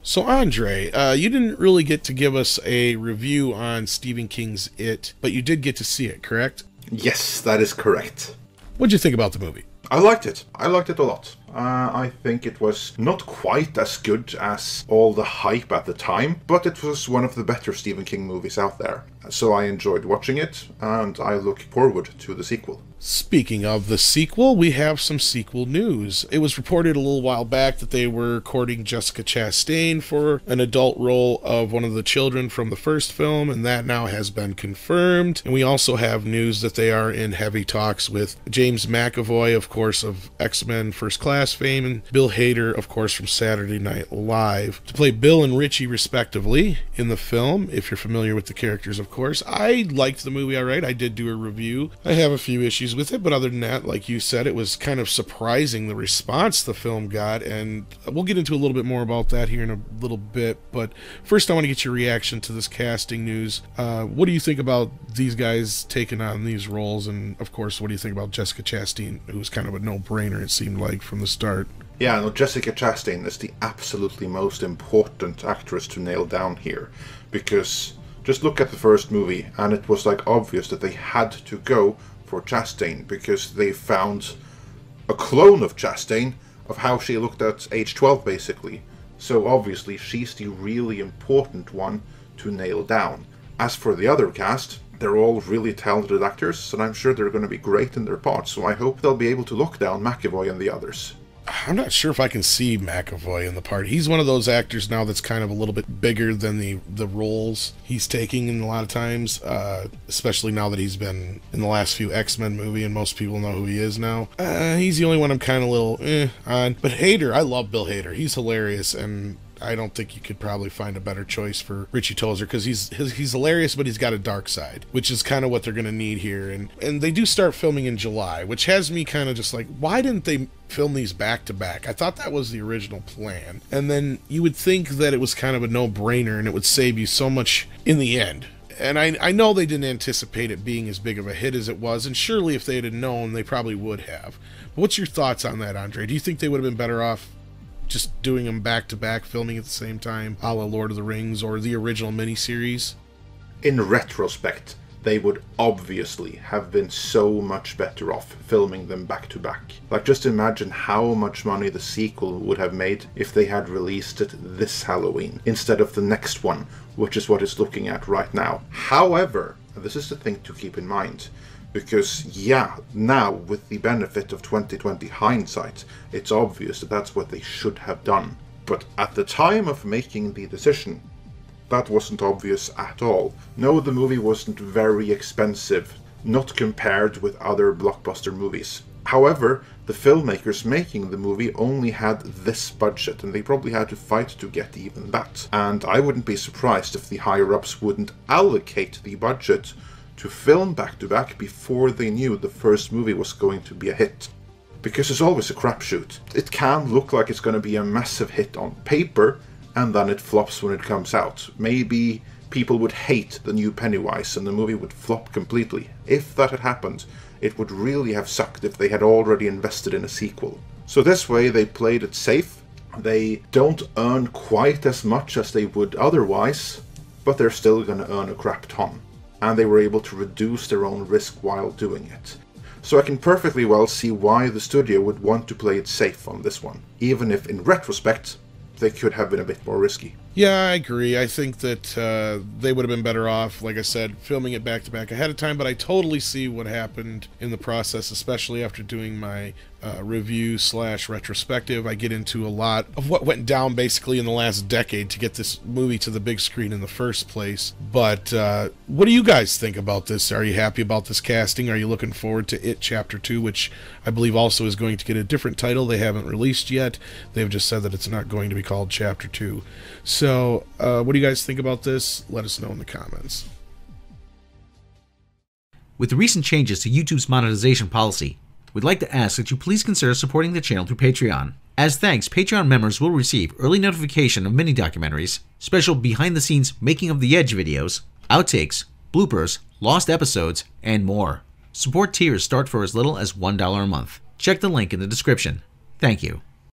So Andre, you didn't really get to give us a review on Stephen King's It, but you did get to see it, correct? Yes, that is correct. What'd you think about the movie? I liked it. I liked it a lot. I think it was not quite as good as all the hype at the time, but it was one of the better Stephen King movies out there. So I enjoyed watching it, and I look forward to the sequel. Speaking of the sequel, we have some sequel news. It was reported a little while back that they were courting Jessica Chastain for an adult role of one of the children from the first film, and that now has been confirmed. And we also have news that they are in heavy talks with James McAvoy, of course, of X-Men First Class fame, and Bill Hader, of course, from Saturday Night Live, to play Bill and Richie, respectively, in the film, if you're familiar with the characters, of course. I liked the movie, all right. I did do a review. I have a few issues with it, but other than that, like you said, it was kind of surprising the response the film got, and we'll get into a little bit more about that here in a little bit. But first, I want to get your reaction to this casting news. What do you think about these guys taking on these roles, and of course, what do you think about Jessica Chastain, who's kind of a no-brainer, it seemed like, from the start? Yeah, no, Jessica Chastain is the absolutely most important actress to nail down here, because just look at the first movie, and it was like obvious that they had to go for Chastain, because they found a clone of Chastain of how she looked at age 12, basically. So obviously she's the really important one to nail down. As for the other cast, they're all really talented actors, and I'm sure they're going to be great in their parts, so I hope they'll be able to lock down McAvoy and the others. I'm not sure if I can see McAvoy in the part. He's one of those actors now that's kind of a little bit bigger than the roles he's taking in a lot of times, especially now that he's been in the last few X-Men movie and most people know who he is now. He's the only one I'm kind of a little on. But Hader, I love Bill Hader. He's hilarious, and I don't think you could probably find a better choice for Richie Tozier, because he's hilarious, but he's got a dark side, which is kind of what they're going to need here. And they do start filming in July, which has me kind of just like, why didn't they film these back to back? I thought that was the original plan. And then you would think that it was kind of a no-brainer and it would save you so much in the end. And I know they didn't anticipate it being as big of a hit as it was, and surely if they had known, they probably would have. But what's your thoughts on that, Andre? Do you think they would have been better off just doing them back-to-back, filming at the same time, a la Lord of the Rings or the original miniseries? In retrospect, they would obviously have been so much better off filming them back-to-back. Like, just imagine how much money the sequel would have made if they had released it this Halloween, instead of the next one, which is what it's looking at right now. However, and this is the thing to keep in mind, because, yeah, now, with the benefit of 2020 hindsight, it's obvious that that's what they should have done. But at the time of making the decision, that wasn't obvious at all. No, the movie wasn't very expensive, not compared with other blockbuster movies. However, the filmmakers making the movie only had this budget, and they probably had to fight to get even that. And I wouldn't be surprised if the higher-ups wouldn't allocate the budget to film back-to-back before they knew the first movie was going to be a hit. Because it's always a crapshoot. It can look like it's going to be a massive hit on paper, and then it flops when it comes out. Maybe people would hate the new Pennywise and the movie would flop completely. If that had happened, it would really have sucked if they had already invested in a sequel. So this way they played it safe. They don't earn quite as much as they would otherwise, but they're still going to earn a crap ton. And they were able to reduce their own risk while doing it. So I can perfectly well see why the studio would want to play it safe on this one, even if in retrospect they could have been a bit more risky. Yeah, I agree. I think that they would have been better off, like I said, filming it back-to-back ahead of time, but I totally see what happened in the process, especially after doing my review/retrospective. I get into a lot of what went down basically in the last decade to get this movie to the big screen in the first place. But what do you guys think about this? Are you happy about this casting? Are you looking forward to It Chapter 2, which I believe also is going to get a different title they haven't released yet? They've just said that it's not going to be called Chapter 2. So, what do you guys think about this? Let us know in the comments. With the recent changes to YouTube's monetization policy, we'd like to ask that you please consider supporting the channel through Patreon. As thanks, Patreon members will receive early notification of mini-documentaries, special behind-the-scenes Making of the Edge videos, outtakes, bloopers, lost episodes, and more. Support tiers start for as little as $1 a month. Check the link in the description. Thank you.